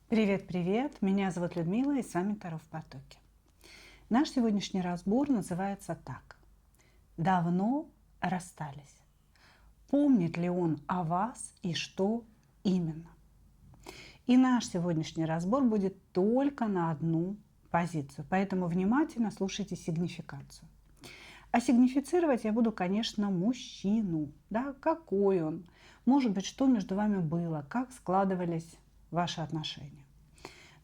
Привет-привет! Меня зовут Людмила и с вами Таро в потоке. Наш сегодняшний разбор называется так. Давно расстались. Помнит ли он о вас и что именно? И наш сегодняшний разбор будет только на одну позицию, поэтому внимательно слушайте сигнификацию. А сигнифицировать я буду, конечно, мужчину. Да, какой он? Может быть, что между вами было? Как складывались ваши отношения?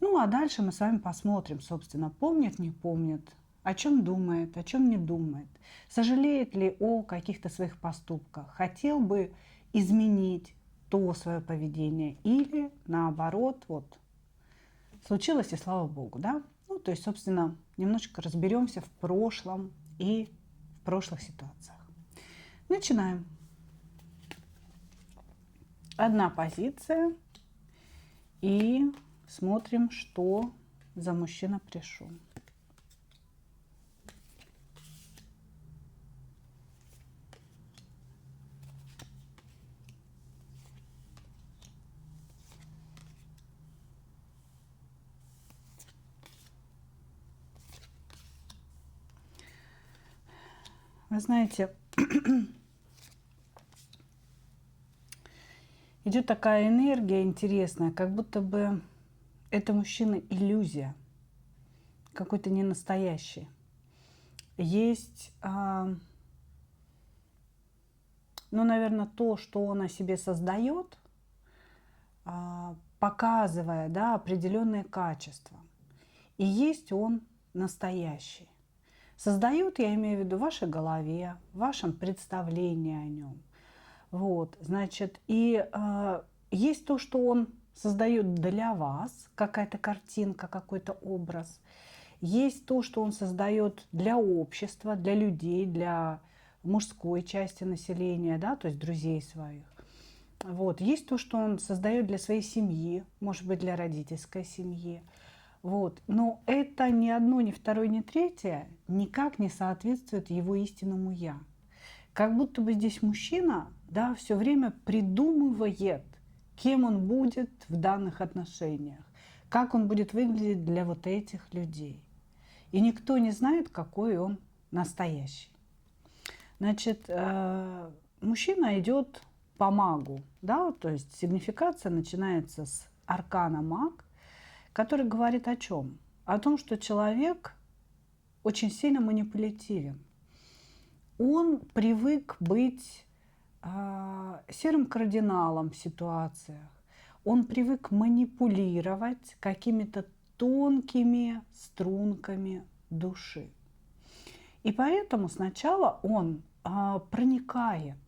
Ну, а дальше мы с вами посмотрим, собственно, помнит, не помнит, о чем думает, о чем не думает, сожалеет ли о каких-то своих поступках, хотел бы изменить то свое поведение или наоборот, вот, случилось и слава богу, да? Ну, то есть, собственно, немножечко разберемся в прошлом и в прошлых ситуациях. Начинаем. Одна позиция и смотрим, что за мужчина пришел. Вы знаете, идет такая энергия интересная, как будто бы это мужчина иллюзия, какой-то ненастоящий. Есть, ну, наверное, то, что он о себе создает, показывая, да, определенные качества. И есть он настоящий. Создает, я имею в виду, в вашей голове, в вашем представлении о нем. Вот, значит, и есть то, что он создает для вас, какая-то картинка, какой-то образ. Есть то, что он создает для общества, для людей, для мужской части населения, да, то есть друзей своих. Вот. Есть то, что он создает для своей семьи, может быть, для родительской семьи. Вот. Но это ни одно, ни второе, ни третье никак не соответствует его истинному «я». Как будто бы здесь мужчина, да, все время придумывает, кем он будет в данных отношениях, как он будет выглядеть для вот этих людей. И никто не знает, какой он настоящий. Значит, мужчина идет по магу, да, то есть сигнификация начинается с аркана маг, который говорит о чем? О том, что человек очень сильно манипулятивен. Он привык быть серым кардиналом в ситуациях. Он привык манипулировать какими-то тонкими струнками души. И поэтому сначала он проникает.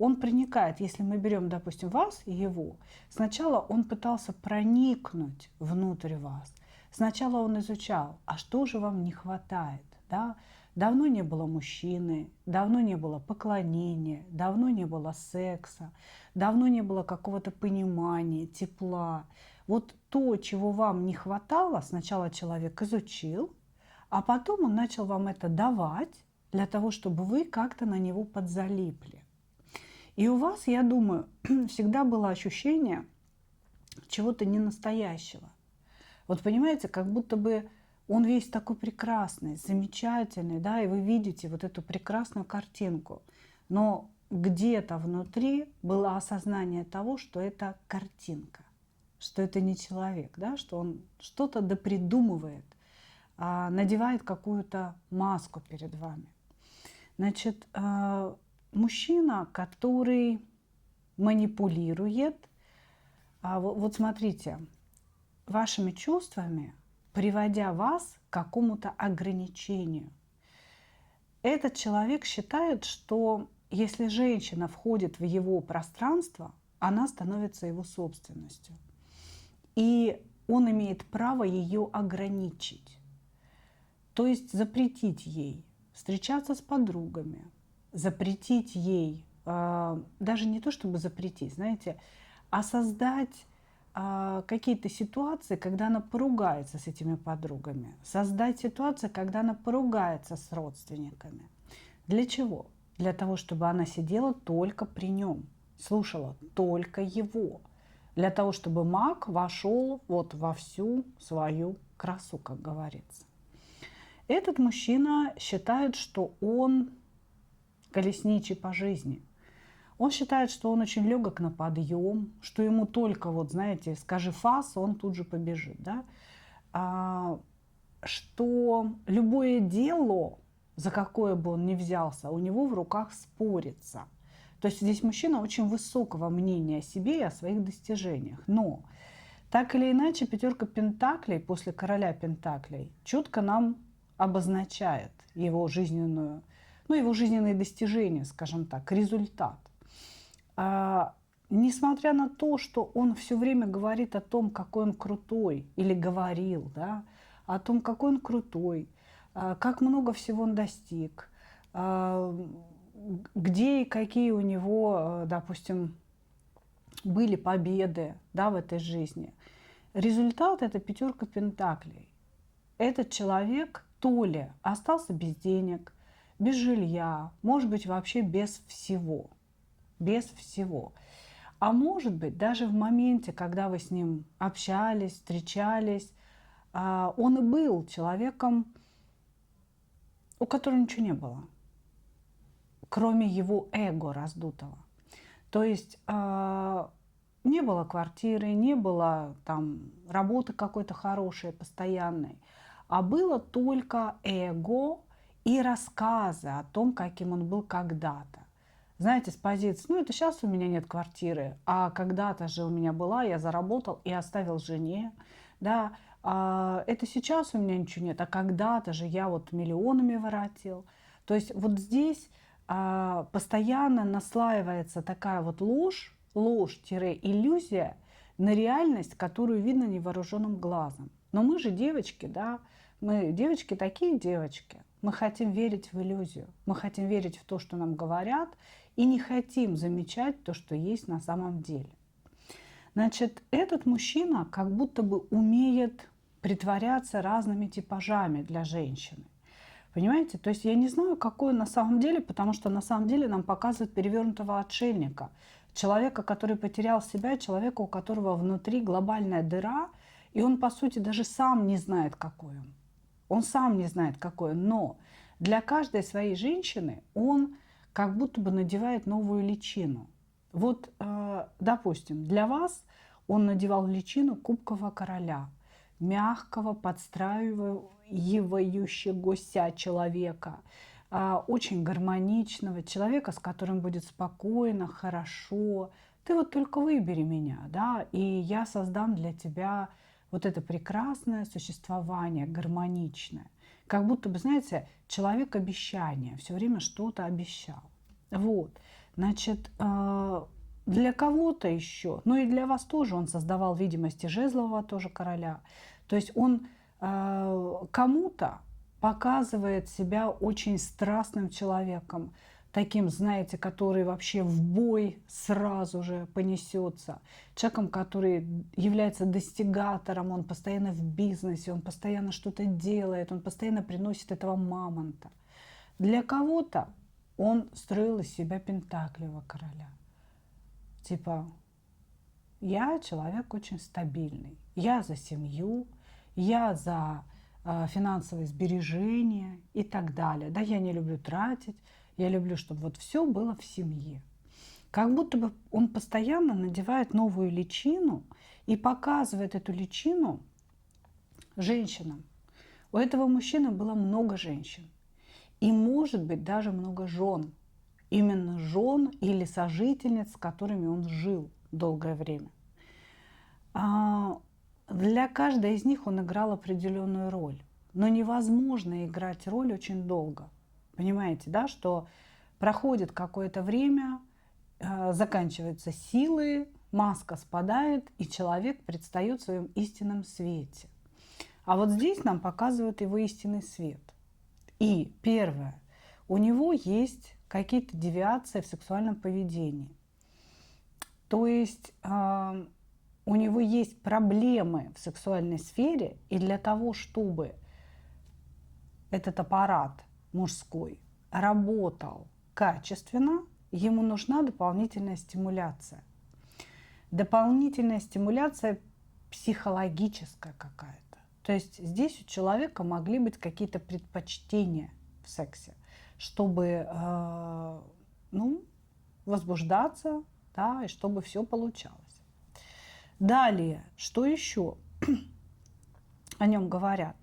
Он проникает, если мы берем, допустим, вас и его, сначала он пытался проникнуть внутрь вас. Сначала он изучал, а что же вам не хватает, да? Давно не было мужчины, давно не было поклонения, давно не было секса, давно не было какого-то понимания, тепла. Вот то, чего вам не хватало, сначала человек изучил, а потом он начал вам это давать для того, чтобы вы как-то на него подзалипли. И у вас, я думаю, всегда было ощущение чего-то ненастоящего. Вот понимаете, как будто бы он весь такой прекрасный, замечательный, да, и вы видите вот эту прекрасную картинку. Но где-то внутри было осознание того, что это картинка, что это не человек, да, что он что-то допридумывает, надевает какую-то маску перед вами. Значит, мужчина, который манипулирует, вот смотрите, вашими чувствами, приводя вас к какому-то ограничению. Этот человек считает, что если женщина входит в его пространство, она становится его собственностью. И он имеет право ее ограничить. То есть запретить ей встречаться с подругами, запретить ей, даже не то чтобы запретить, знаете, а создать какие-то ситуации, когда она поругается с этими подругами, создать ситуации, когда она поругается с родственниками. Для чего? Для того, чтобы она сидела только при нем, слушала только его, для того, чтобы маг вошел вот во всю свою красу, как говорится. Этот мужчина считает, что он колесничий по жизни. Он считает, что он очень легок на подъем, что ему только, вот знаете, скажи фас, он тут же побежит. Да? Что любое дело, за какое бы он ни взялся, у него в руках спорится. То есть здесь мужчина очень высокого мнения о себе и о своих достижениях. Но так или иначе, пятерка пентаклей после короля пентаклей четко нам обозначает его жизненную, ну, его жизненные достижения, скажем так, результат. Несмотря на то, что он все время говорит о том, какой он крутой, или говорил, да, о том, какой он крутой, как много всего он достиг, где и какие у него, допустим, были победы, да, в этой жизни. Результат – это пятерка пентаклей. Этот человек то ли остался без денег, без жилья, может быть, вообще без всего. Без всего. А может быть, даже в моменте, когда вы с ним общались, встречались, он и был человеком, у которого ничего не было, кроме его эго раздутого. То есть не было квартиры, не было там работы какой-то хорошей, постоянной, а было только эго и рассказы о том, каким он был когда-то. Знаете, с позиции, ну это сейчас у меня нет квартиры, а когда-то же у меня была, я заработал и оставил жене, да, это сейчас у меня ничего нет, а когда-то же я вот миллионами воротил. То есть вот здесь постоянно наслаивается такая вот ложь-иллюзия на реальность, которую видно невооруженным глазом. Но мы же девочки, да, мы девочки такие девочки. Мы хотим верить в иллюзию, мы хотим верить в то, что нам говорят, и не хотим замечать то, что есть на самом деле. Значит, этот мужчина как будто бы умеет притворяться разными типажами для женщины. Понимаете? То есть я не знаю, какой он на самом деле, потому что на самом деле нам показывают перевернутого отшельника. Человека, который потерял себя, человека, у которого внутри глобальная дыра, и он, по сути, даже сам не знает, какой он. Он сам не знает, какой он. Но для каждой своей женщины он как будто бы надевает новую личину. Вот, допустим, для вас он надевал личину кубкового короля, мягкого, подстраивающегося человека, очень гармоничного человека, с которым будет спокойно, хорошо. Ты вот только выбери меня, да, и я создам для тебя вот это прекрасное существование, гармоничное. Как будто бы, знаете, человек обещания, все время что-то обещал. Вот, значит, для кого-то еще, ну и для вас тоже он создавал видимости жезлового тоже короля. То есть он кому-то показывает себя очень страстным человеком, таким, знаете, который вообще в бой сразу же понесется, человеком, который является достигатором, он постоянно в бизнесе, он постоянно что-то делает, он постоянно приносит этого мамонта. Для кого-то он строил из себя пентаклевого короля. Типа, я человек очень стабильный, я за семью, я за финансовые сбережения и так далее. Да, я не люблю тратить, я люблю, чтобы вот все было в семье. Как будто бы он постоянно надевает новую личину и показывает эту личину женщинам. У этого мужчины было много женщин. И, может быть, даже много жен. Именно жен или сожительниц, с которыми он жил долгое время. Для каждой из них он играл определенную роль. Но невозможно играть роль очень долго. Понимаете, да, что проходит какое-то время, заканчиваются силы, маска спадает, и человек предстает в своем истинном свете. А вот здесь нам показывают его истинный свет. И первое, у него есть какие-то девиации в сексуальном поведении. То есть у него есть проблемы в сексуальной сфере, и для того, чтобы этот аппарат мужской работал качественно, ему нужна дополнительная стимуляция. дополнительная стимуляция психологическая какая-то. То есть здесь у человека могли быть какие-то предпочтения в сексе, чтобы возбуждаться, да, и чтобы все получалось. Далее, что еще о нем говорят?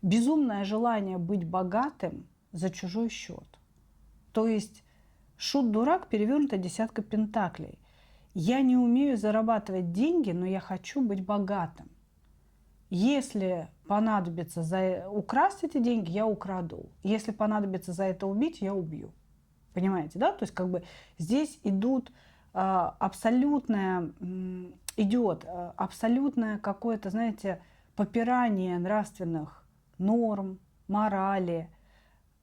Безумное желание быть богатым за чужой счет. То есть шут-дурак, перевернутая десятка пентаклей. Я не умею зарабатывать деньги, но я хочу быть богатым. Если понадобится украсть эти деньги, я украду. Если понадобится за это убить, я убью. Понимаете, да? То есть как бы здесь идет абсолютное какое-то, знаете, попирание нравственных норм, морали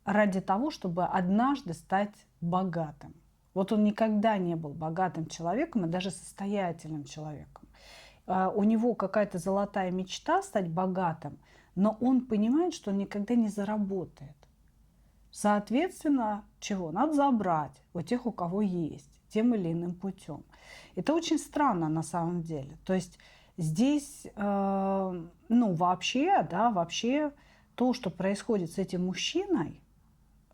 ради того, чтобы однажды стать богатым. Вот он никогда не был богатым человеком и даже состоятельным человеком. У него какая-то золотая мечта стать богатым, но он понимает, что он никогда не заработает. Соответственно, чего? Надо забрать у тех, у кого есть, тем или иным путем. Это очень странно на самом деле. То есть здесь, вообще то, что происходит с этим мужчиной,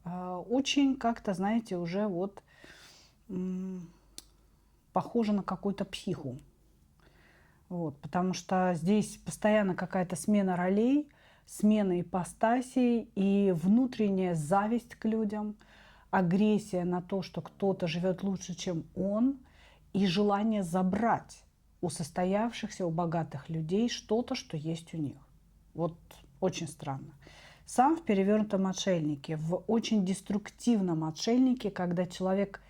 очень как-то, знаете, уже вот похоже на какую-то психу. Вот, потому что здесь постоянно какая-то смена ролей, смена ипостасей и внутренняя зависть к людям, агрессия на то, что кто-то живет лучше, чем он, и желание забрать у состоявшихся, у богатых людей что-то, что есть у них. Вот очень странно. Сам в перевернутом отшельнике, в очень деструктивном отшельнике, когда человек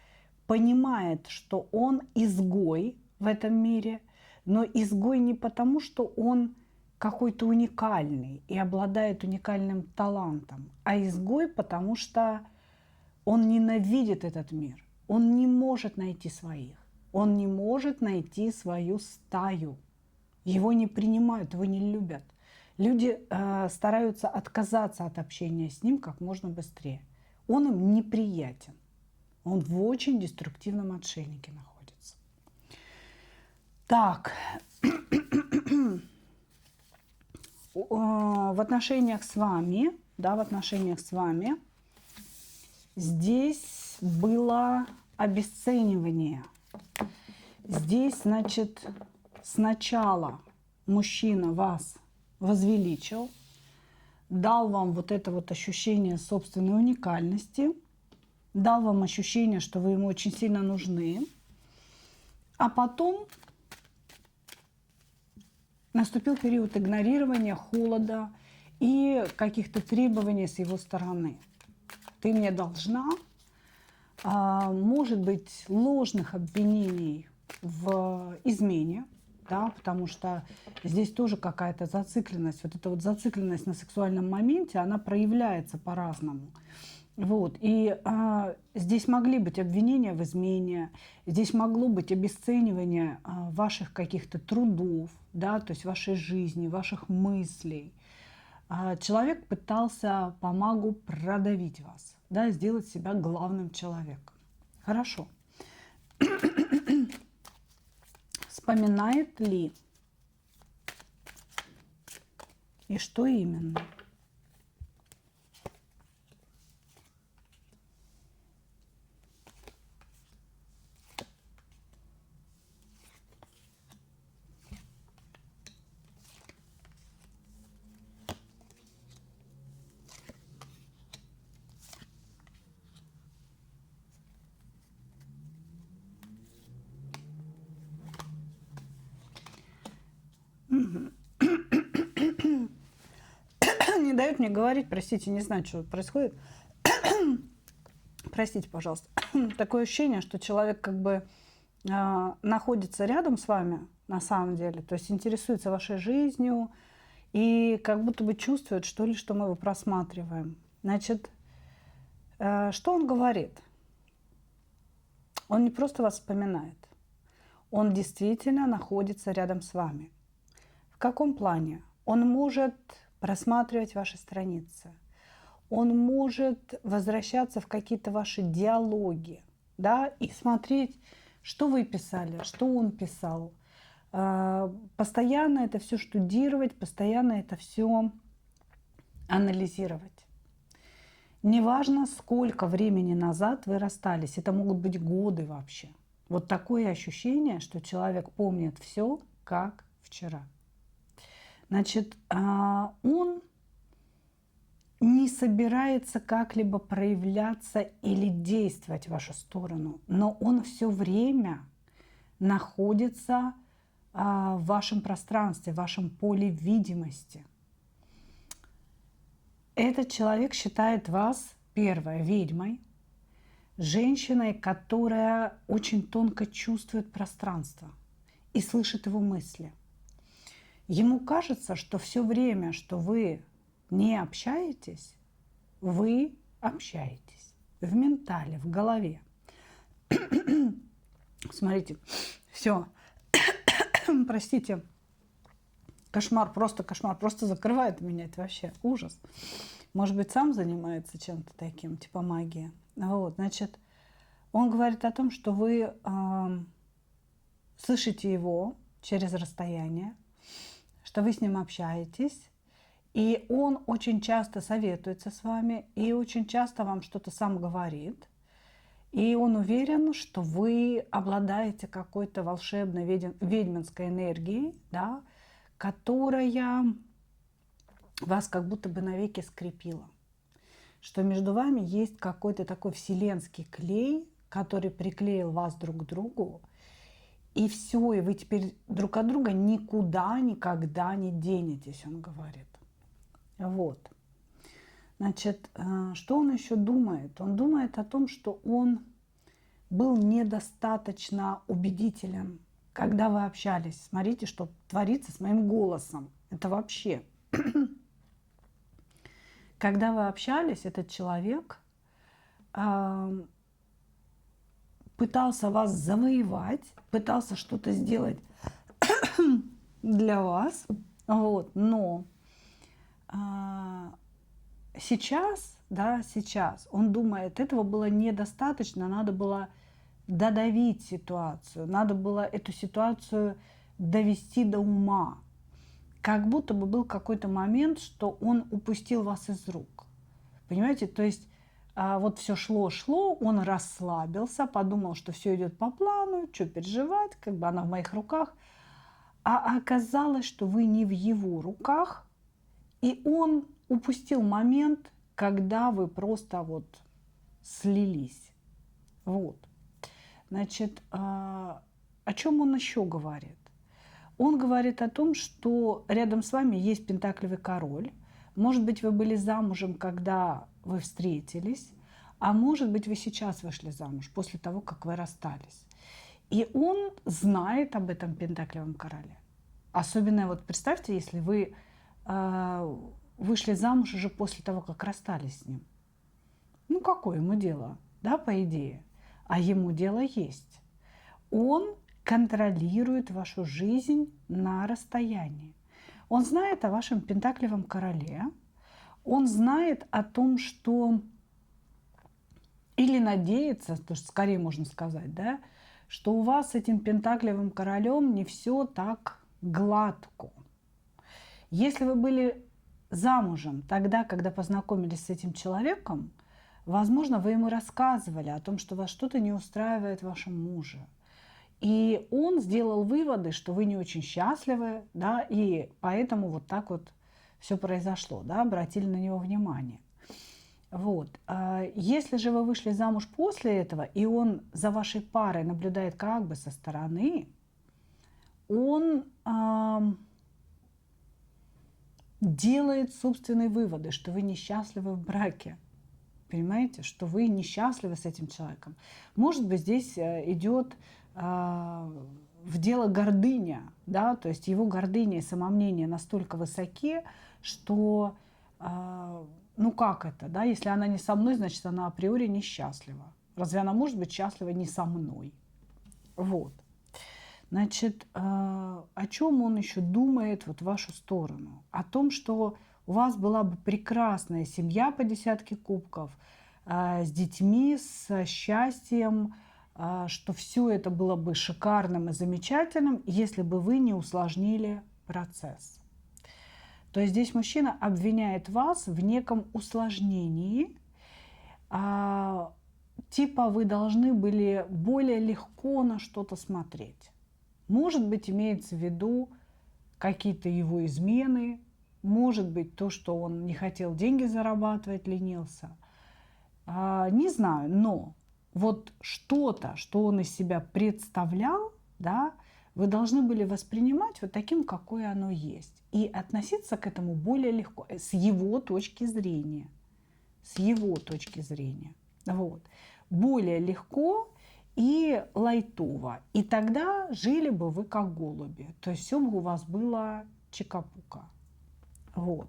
понимает, что он изгой в этом мире, но изгой не потому, что он какой-то уникальный и обладает уникальным талантом, а изгой, потому что он ненавидит этот мир. Он не может найти своих. Он не может найти свою стаю. Его не принимают, его не любят. Люди стараются отказаться от общения с ним как можно быстрее. Он им неприятен. Он в очень деструктивном отшельнике находится. Так, в отношениях с вами, здесь было обесценивание. Здесь, значит, сначала мужчина вас возвеличил, дал вам вот это вот ощущение собственной уникальности, дал вам ощущение, что вы ему очень сильно нужны, а потом наступил период игнорирования, холода и каких-то требований с его стороны. Ты мне должна, может быть, ложных обвинений в измене, да, потому что здесь тоже какая-то зацикленность. Вот эта вот зацикленность на сексуальном моменте, она проявляется по-разному. Вот. И здесь могли быть обвинения в измене, здесь могло быть обесценивание ваших каких-то трудов, да, то есть вашей жизни, ваших мыслей. Человек пытался по магу продавить вас, да, сделать себя главным человеком. Хорошо. Вспоминает ли? И что именно? Не дают мне говорить, простите, не знаю, что происходит. Простите, пожалуйста. Такое ощущение, что человек как бы находится рядом с вами на самом деле, то есть интересуется вашей жизнью и как будто бы чувствует, что ли, что мы его просматриваем. Значит, что он говорит? Он не просто вас вспоминает, он действительно находится рядом с вами. В каком плане? Он может просматривать ваши страницы, он может возвращаться в какие-то ваши диалоги, да, и смотреть, что вы писали, что он писал. Постоянно это все штудировать, постоянно это все анализировать. Неважно, сколько времени назад вы расстались, это могут быть годы вообще. Вот такое ощущение, что человек помнит все, как вчера. Значит, он не собирается как-либо проявляться или действовать в вашу сторону, но он все время находится в вашем пространстве, в вашем поле видимости. Этот человек считает вас, первое, ведьмой, женщиной, которая очень тонко чувствует пространство и слышит его мысли. Ему кажется, что все время, что вы не общаетесь, вы общаетесь в ментале, в голове. Смотрите, все, простите, кошмар, просто закрывает меня, это вообще ужас. Может быть, сам занимается чем-то таким, типа магии. Вот, значит, он говорит о том, что вы слышите его через расстояние, что вы с ним общаетесь, и он очень часто советуется с вами, и очень часто вам что-то сам говорит. И он уверен, что вы обладаете какой-то волшебной ведьминской энергией, да, которая вас как будто бы навеки скрепила. Что между вами есть какой-то такой вселенский клей, который приклеил вас друг к другу. И все, и вы теперь друг от друга никуда, никогда не денетесь, он говорит. Вот. Значит, что он еще думает? Он думает о том, что он был недостаточно убедителен, когда вы общались. Смотрите, что творится с моим голосом. Это вообще. Когда вы общались, этот человек пытался вас завоевать, пытался что-то сделать для вас, вот, но сейчас он думает, этого было недостаточно, надо было додавить ситуацию, надо было эту ситуацию довести до ума. Как будто бы был какой-то момент, что он упустил вас из рук. Понимаете, то есть вот все шло, он расслабился, подумал, что все идет по плану, что переживать, как бы она в моих руках. А оказалось, что вы не в его руках, и он упустил момент, когда вы просто вот слились. Вот. Значит, о чем он еще говорит? Он говорит о том, что рядом с вами есть пентаклевый король. Может быть, вы были замужем, когда вы встретились, а может быть, вы сейчас вышли замуж, после того, как вы расстались. И он знает об этом пентаклевом короле. Особенно, вот представьте, если вы вышли замуж уже после того, как расстались с ним. Ну, какое ему дело, да, по идее? А ему дело есть. Он контролирует вашу жизнь на расстоянии. Он знает о вашем пентаклевом короле. Он знает о том, что... Или надеется, то есть скорее можно сказать, да, что у вас с этим пентаклевым королем не все так гладко. Если вы были замужем тогда, когда познакомились с этим человеком, возможно, вы ему рассказывали о том, что вас что-то не устраивает в вашем муже. И он сделал выводы, что вы не очень счастливы, да, и поэтому вот так вот все произошло, да, обратили на него внимание. Вот. Если же вы вышли замуж после этого, и он за вашей парой наблюдает как бы со стороны, он делает собственные выводы, что вы несчастливы в браке. Понимаете, что вы несчастливы с этим человеком. Может быть, здесь идет в дело гордыня, да, то есть его гордыня и самомнение настолько высоки, что, ну как это, да, если она не со мной, значит, она априори несчастлива. Разве она может быть счастлива не со мной? Вот. Значит, о чем он еще думает вот в вашу сторону? О том, что у вас была бы прекрасная семья по 10 кубков, с детьми, с счастьем, что все это было бы шикарным и замечательным, если бы вы не усложнили процесс. То есть здесь мужчина обвиняет вас в неком усложнении, типа вы должны были более легко на что-то смотреть. Может быть, имеется в виду какие-то его измены, может быть, то, что он не хотел деньги зарабатывать, ленился. Не знаю, но вот что-то, что он из себя представлял, да, вы должны были воспринимать вот таким, какое оно есть. И относиться к этому более легко, с его точки зрения. С его точки зрения. Вот. Более легко и лайтово. И тогда жили бы вы как голуби. То есть все бы у вас было чика-пука. Вот.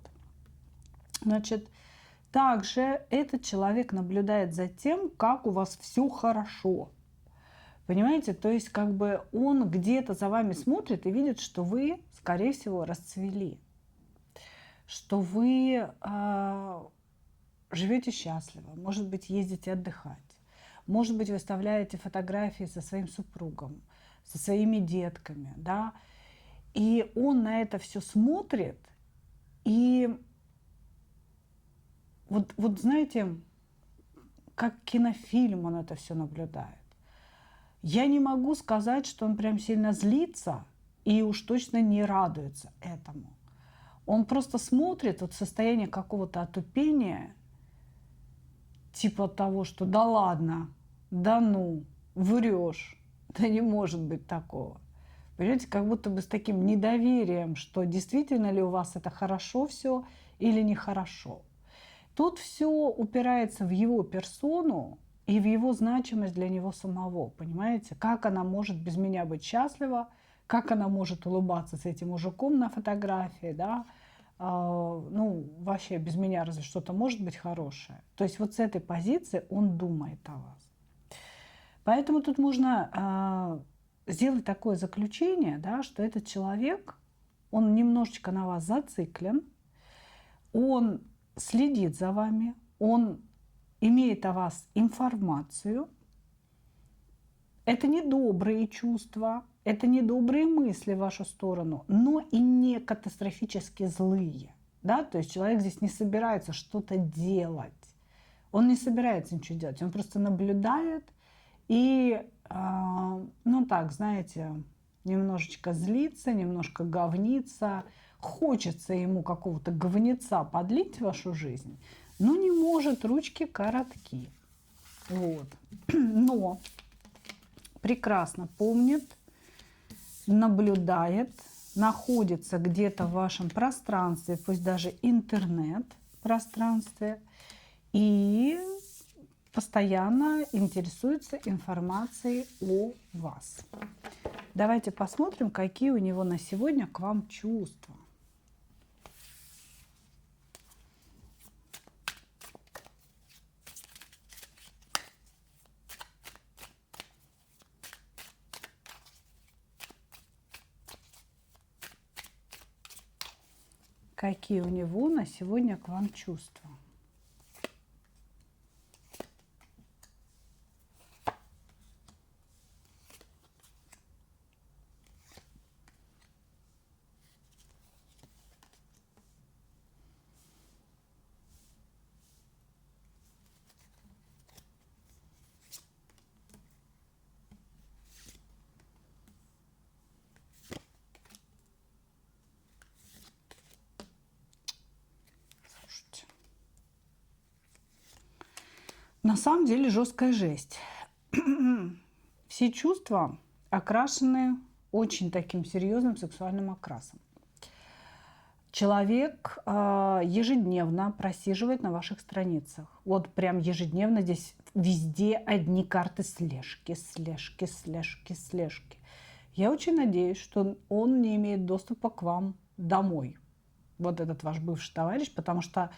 Значит, также этот человек наблюдает за тем, как у вас все хорошо. Понимаете? То есть как бы он где-то за вами смотрит и видит, что вы, скорее всего, расцвели. Что вы живете счастливо. Может быть, ездите отдыхать. Может быть, выставляете фотографии со своим супругом, со своими детками. Да? И он на это все смотрит. И вот знаете, как кинофильм он это все наблюдает. Я не могу сказать, что он прям сильно злится и уж точно не радуется этому. Он просто смотрит вот состояние какого-то отупения, типа того, что да ладно, да ну, врешь, да не может быть такого. Понимаете, как будто бы с таким недоверием, что действительно ли у вас это хорошо все или нехорошо. Тут все упирается в его персону и в его значимость для него самого. Понимаете, как она может без меня быть счастлива, как она может улыбаться с этим мужиком на фотографии, да, ну, вообще без меня разве что-то может быть хорошее. То есть вот с этой позиции он думает о вас. Поэтому тут можно сделать такое заключение, да, что этот человек, он немножечко на вас зациклен, он следит за вами, он имеет о вас информацию. Это не добрые чувства, это не добрые мысли в вашу сторону, но и не катастрофически злые. Да? То есть человек здесь не собирается что-то делать. Он не собирается ничего делать, он просто наблюдает и, ну так, знаете, немножечко злится, немножко говнится. Хочется ему какого-то говнеца подлить в вашу жизнь, но не может, ручки коротки. Вот. Но прекрасно помнит, наблюдает, находится где-то в вашем пространстве, пусть даже интернет-пространстве, и постоянно интересуется информацией о вас. Давайте посмотрим, какие у него на сегодня к вам чувства. Какие у него на сегодня к вам чувства? На самом деле жесткая жесть. Все чувства окрашены очень таким серьезным сексуальным окрасом. Человек ежедневно просиживает на ваших страницах. Вот прям ежедневно здесь везде одни карты слежки, слежки, слежки, слежки. Я очень надеюсь, что он не имеет доступа к вам домой. Вот этот ваш бывший товарищ, потому что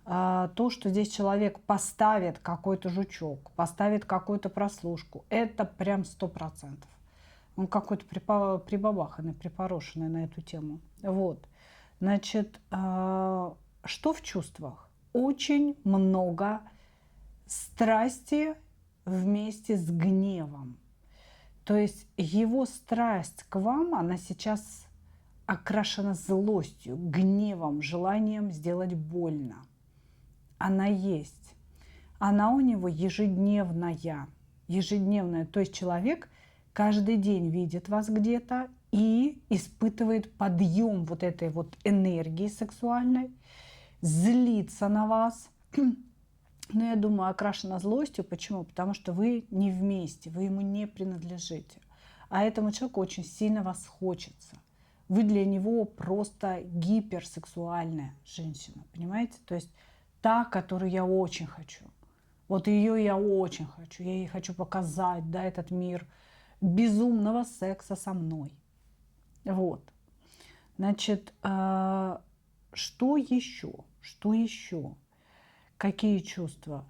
то, что здесь человек поставит какой-то жучок, поставит какую-то прослушку, это прям 100%. Он какой-то прибабаханный, припорошенный на эту тему. Вот. Значит, что в чувствах? Очень много страсти вместе с гневом. То есть его страсть к вам, она сейчас окрашена злостью, гневом, желанием сделать больно. Она есть. Она у него ежедневная. Ежедневная. То есть человек каждый день видит вас где-то и испытывает подъем вот этой вот энергии сексуальной, злится на вас. Но я думаю, окрашена злостью. Почему? Потому что вы не вместе, вы ему не принадлежите. А этому человеку очень сильно вас хочется. Вы для него просто гиперсексуальная женщина, понимаете? То есть та, которую я очень хочу. Вот ее я очень хочу. Я ей хочу показать, да, этот мир безумного секса со мной. Вот. Значит, что еще? Что еще? Какие чувства?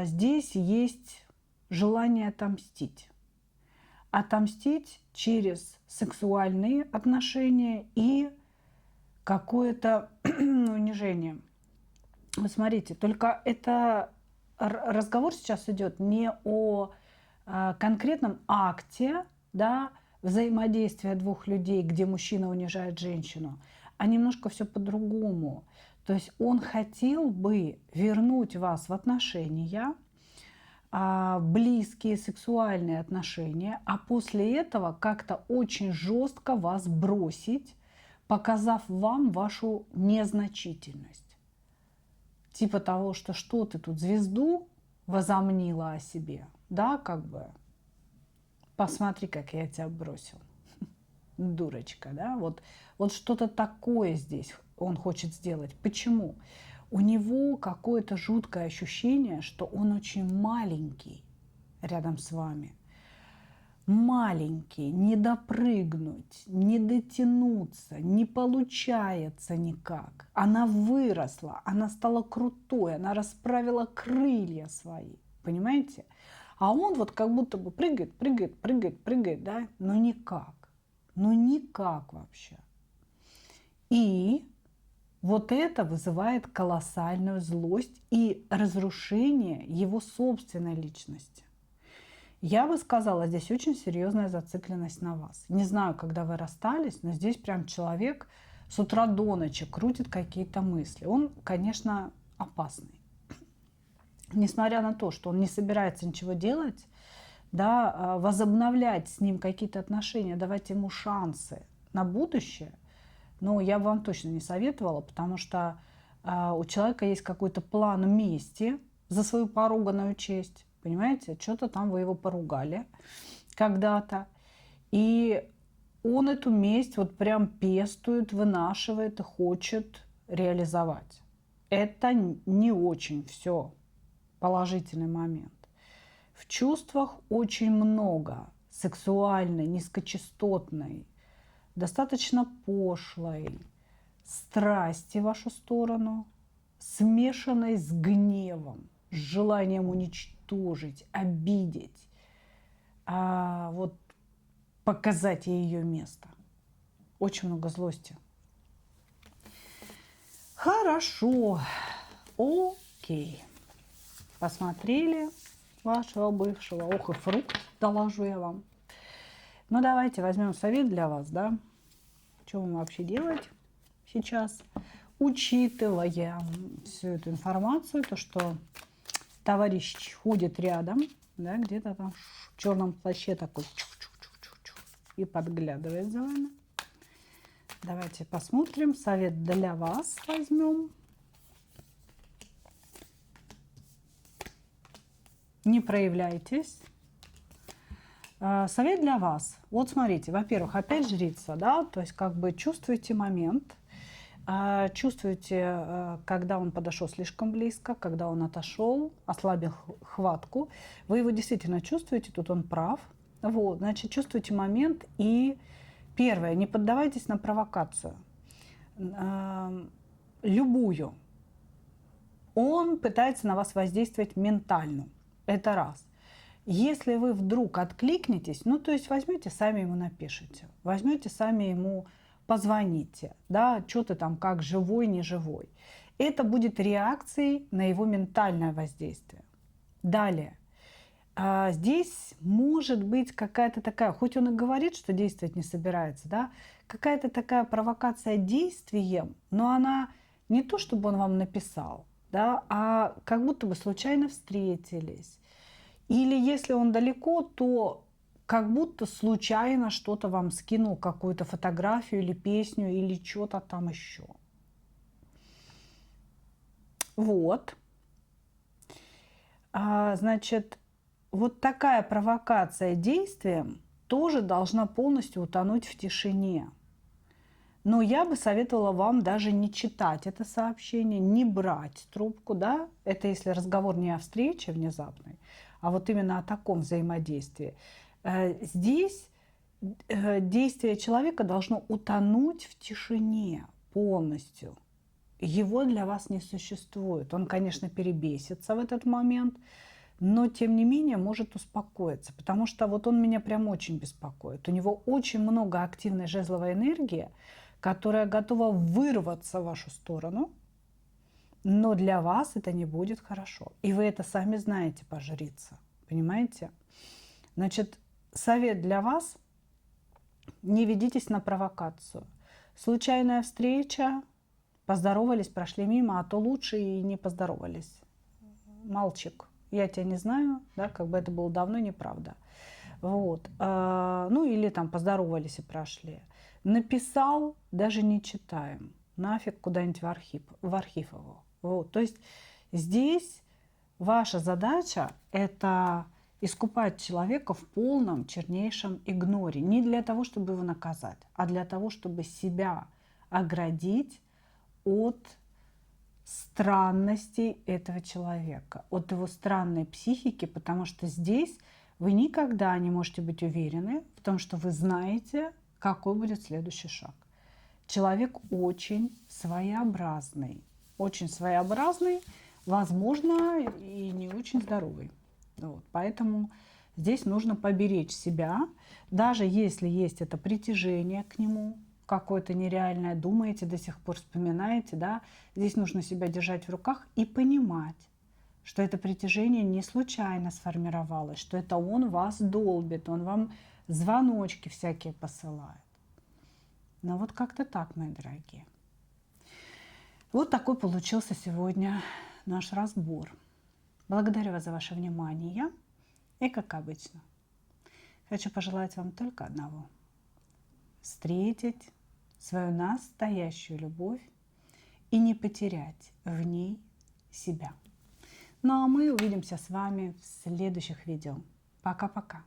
Здесь есть желание отомстить. Отомстить через сексуальные отношения и какое-то унижение. Вы смотрите, только это разговор сейчас идет не о конкретном акте, да, взаимодействия двух людей, где мужчина унижает женщину, а немножко все по-другому. То есть он хотел бы вернуть вас в отношения, близкие сексуальные отношения, а после этого как-то очень жестко вас бросить, показав вам вашу незначительность. Типа того, что ты тут звезду возомнила о себе, да, как бы, посмотри, как я тебя бросил, дурочка, да, вот что-то такое здесь он хочет сделать. Почему? У него какое-то жуткое ощущение, что он очень маленький рядом с вами. Маленький, не допрыгнуть, не дотянуться, не получается никак. Она выросла, она стала крутой, она расправила крылья свои, понимаете? А он вот как будто бы прыгает, прыгает, прыгает, прыгает, да, но никак. Ну никак вообще. И вот это вызывает колоссальную злость и разрушение его собственной личности. Я бы сказала, здесь очень серьезная зацикленность на вас. Не знаю, когда вы расстались, но здесь прям человек с утра до ночи крутит какие-то мысли. Он, конечно, опасный. Несмотря на то, что он не собирается ничего делать, да, возобновлять с ним какие-то отношения, давать ему шансы на будущее, но я бы вам точно не советовала, потому что у человека есть какой-то план мести за свою поруганную честь. Понимаете, что-то там вы его поругали когда-то. И он эту месть вот прям пестует, вынашивает и хочет реализовать. Это не очень все положительный момент. В чувствах очень много сексуальной, низкочастотной, достаточно пошлой страсти в вашу сторону, смешанной с гневом, с желанием уничтожить, обидеть, вот показать ей ее место. Очень много злости. Хорошо. Окей. Посмотрели вашего бывшего. Ох, и фрукт доложу я вам. Ну, давайте возьмем совет для вас, да. Что вам вообще делать сейчас, учитывая всю эту информацию, то, что товарищ ходит рядом, да, где-то там в черном плаще такой и подглядывает за вами. Давайте посмотрим. Совет для вас возьмем. Не проявляйтесь. Совет для вас. Вот смотрите, во-первых, опять жрица, да, то есть как бы чувствуете момент, чувствуете, когда он подошел слишком близко, когда он отошел, ослабил хватку. Вы его действительно чувствуете, тут он прав. Вот, значит, чувствуете момент. И первое, не поддавайтесь на провокацию. Любую. Он пытается на вас воздействовать ментально. Это раз. Если вы вдруг откликнетесь, ну, то есть возьмете, сами ему напишите, возьмете, сами ему позвоните, да, что ты там, как живой, не живой. Это будет реакцией на его ментальное воздействие. Далее. здесь может быть какая-то такая, хоть он и говорит, что действовать не собирается, да, какая-то такая провокация действием, но она не то, чтобы он вам написал, да, а как будто бы случайно встретились. Или если он далеко, то как будто случайно что-то вам скинул, какую-то фотографию или песню, или что-то там еще. Вот. Значит, вот такая провокация действием тоже должна полностью утонуть в тишине. Но я бы советовала вам даже не читать это сообщение, не брать трубку, да, это если разговор не о встрече внезапной, а вот именно о таком взаимодействии. Здесь действие человека должно утонуть в тишине полностью. Его для вас не существует. Он, конечно, перебесится в этот момент, но тем не менее может успокоиться, потому что вот он меня прям очень беспокоит. У него очень много активной жезловой энергии, которая готова вырваться в вашу сторону, но для вас это не будет хорошо. И вы это сами знаете по жрице, понимаете? Значит, совет для вас: не ведитесь на провокацию. Случайная встреча, поздоровались, прошли мимо, а то лучше и не поздоровались. Мальчик, я тебя не знаю, да, как бы это было давно неправда. Вот. Ну или там поздоровались и прошли. Написал, даже не читаем. Нафиг куда-нибудь в архив его. Вот. То есть здесь ваша задача – это искупать человека в полном чернейшем игноре. Не для того, чтобы его наказать, а для того, чтобы себя оградить от странностей этого человека, от его странной психики, потому что здесь вы никогда не можете быть уверены в том, что вы знаете, какой будет следующий шаг. Человек очень своеобразный, возможно, и не очень здоровый. Вот. Поэтому здесь нужно поберечь себя, даже если есть это притяжение к нему, какое-то нереальное, думаете, до сих пор вспоминаете, да, здесь нужно себя держать в руках и понимать, что это притяжение не случайно сформировалось, что это он вас долбит, он вам звоночки всякие посылает. Ну вот как-то так, мои дорогие. Вот такой получился сегодня наш разбор. Благодарю вас за ваше внимание. И как обычно, хочу пожелать вам только одного: встретить свою настоящую любовь и не потерять в ней себя. Ну а мы увидимся с вами в следующих видео. Пока-пока.